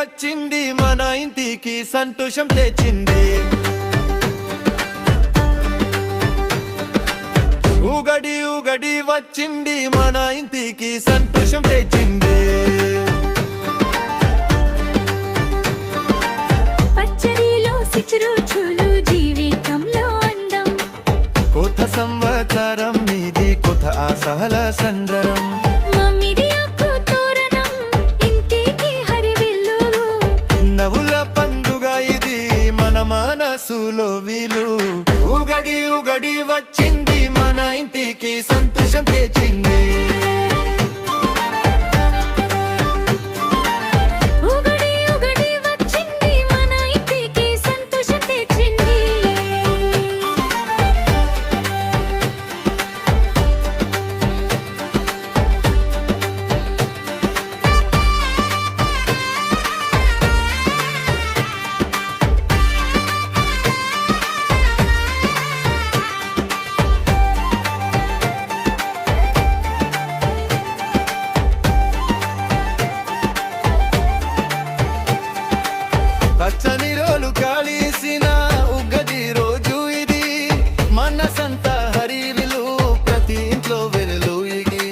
వచ్చింది మన ఇంటికి సంతోషం తెచ్చింది. ఉగడి ఉగడి వచ్చింది మన ఇంటికి సంతోషం తెచ్చింది. పచ్చడిలో సిచురుచులు జీవితంలో అందం. కొత్త సంవత్సరం ఇది కొత్త ఆశల సందరం. నవ్వుల పండుగ ఇది మన మనసులో వీలు. ఉగడి ఉగడి వచ్చింది మన ఇంటికి సంతోషం తెచ్చింది. పచ్చని రోలు కాళీసిన ఉగ్గది రోజు ఇది. మనసంతా హరివిలు ప్రతి ఇంట్లో వెలులు ఇది.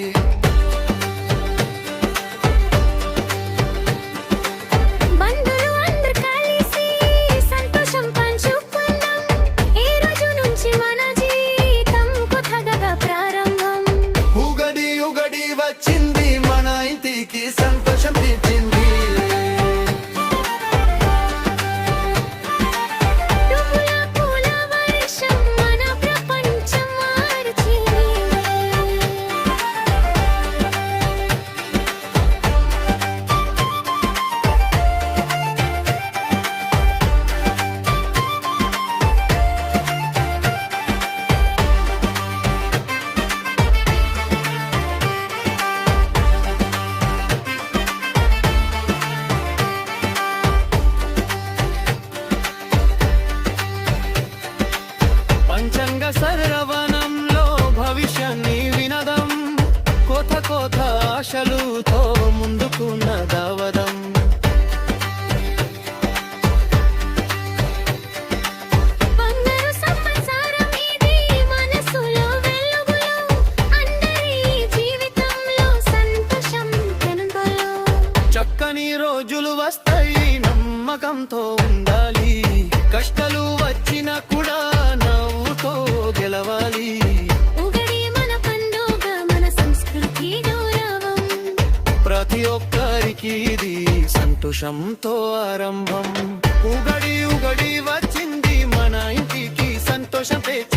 బంధువులు అందరూ కలిసి సంతోషం పంచుకుందాం. ఈ రోజు నుంచి మన జీవితం కొత్తగా ప్రారంభం. ఉగడి ఉగడి వచ్చింది మన ఇంటికి సంతోషం తెచ్చింది. పంచంగ సరవనంలో భవిష్యాన్ని వినదం. కొత్త కొత్త ఆశలుతో ముందుకు నడవదం. బంగారు సంవత్సరం ఇది మనసులో వెలుగులు. అందరి జీవితంలో సంతోషం పెనుగొలు. చక్కని రోజులు వస్తాయి నమ్మకంతో ఉండాలి. కష్టాలు వచ్చినా కూడా నవ్వుతో గెలవాలి. ఉగడి మన పండుగ మన సంస్కృతి గౌరవం. ప్రతి ఒక్కరికి ఇది సంతోషంతో ఆరంభం. ఉగడి ఉగడి వచ్చింది మన ఇంటికి సంతోషం తెచ్చింది.